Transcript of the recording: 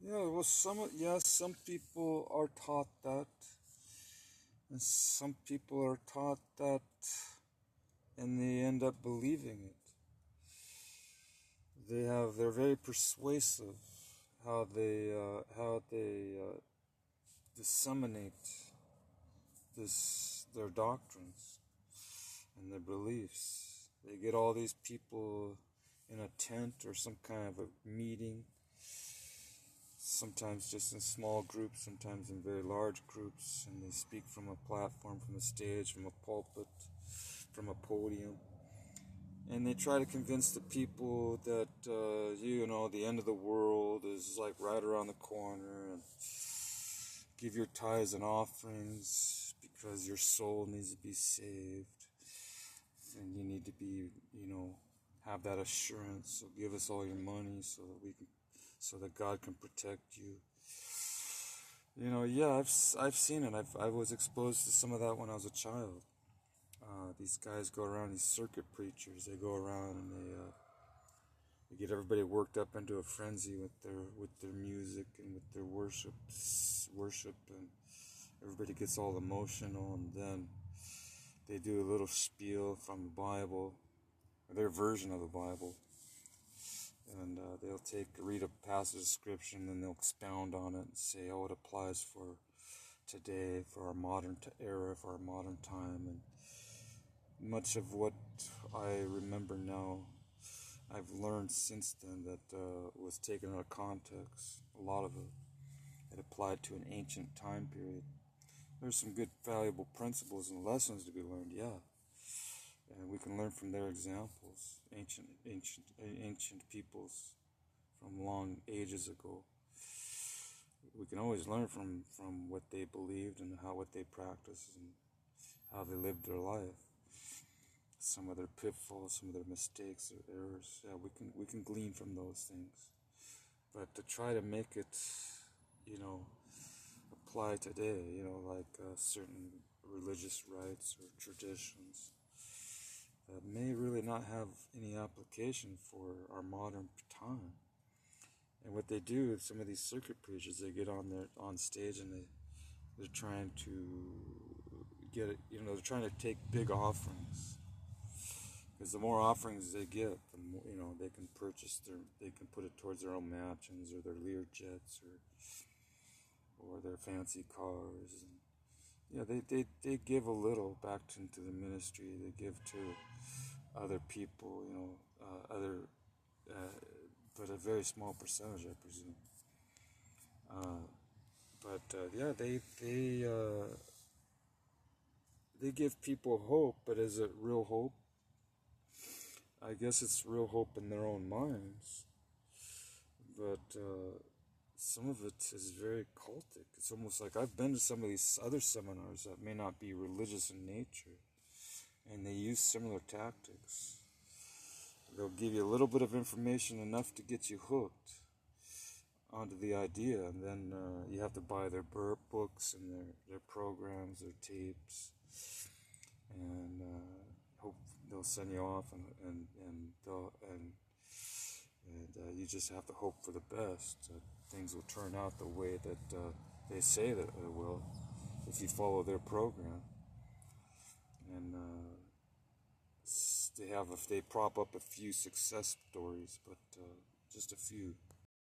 Yeah, well, some people are taught that, and some people are taught that, and they end up believing it. They're very persuasive how they disseminate their doctrines and their beliefs. They get all these people in a tent or some kind of a meeting, sometimes just in small groups, sometimes in very large groups, and they speak from a platform, from a stage, from a pulpit, from a podium. And they try to convince the people that, the end of the world is like right around the corner, and give your tithes and offerings because your soul needs to be saved. And you need to be, have that assurance. So give us all your money so that God can protect you. I've seen it. I was exposed to some of that when I was a child. These guys go around, these circuit preachers. They go around and they get everybody worked up into a frenzy with their music and with their worship, and everybody gets all emotional, and then they do a little spiel from the Bible, their version of the Bible, and they'll read a passage of scripture, and then they'll expound on it and say, oh, it applies for today, for our modern era, for our modern time. And much of what I remember now, I've learned since then that was taken out of context. A lot of it applied to an ancient time period. There's some good, valuable principles and lessons to be learned, yeah. And we can learn from their examples, ancient peoples from long ages ago. We can always learn from what they believed and what they practiced and how they lived their life. Some of their pitfalls, some of their mistakes, their errors. Yeah, we can glean from those things. But to try to make it, apply today, like certain religious rites or traditions that may really not have any application for our modern time. And what they do with some of these circuit preachers, they get on stage and they're trying to get it, they're trying to take big offerings. Because the more offerings they get, the more, they can they can put it towards their own mansions or their Lear jets or their fancy cars. And, they give a little back into the ministry. They give to other people, but a very small percentage, I presume. They give people hope, but is it real hope? I guess it's real hope in their own minds, but some of it is very cultic. It's almost like I've been to some of these other seminars that may not be religious in nature, and they use similar tactics. They'll give you a little bit of information, enough to get you hooked onto the idea, and then you have to buy their books and their programs, their tapes, and hope they'll send you off, and you just have to hope for the best. Things will turn out the way that they say that it will, if you follow their program. And they prop up a few success stories, but just a few.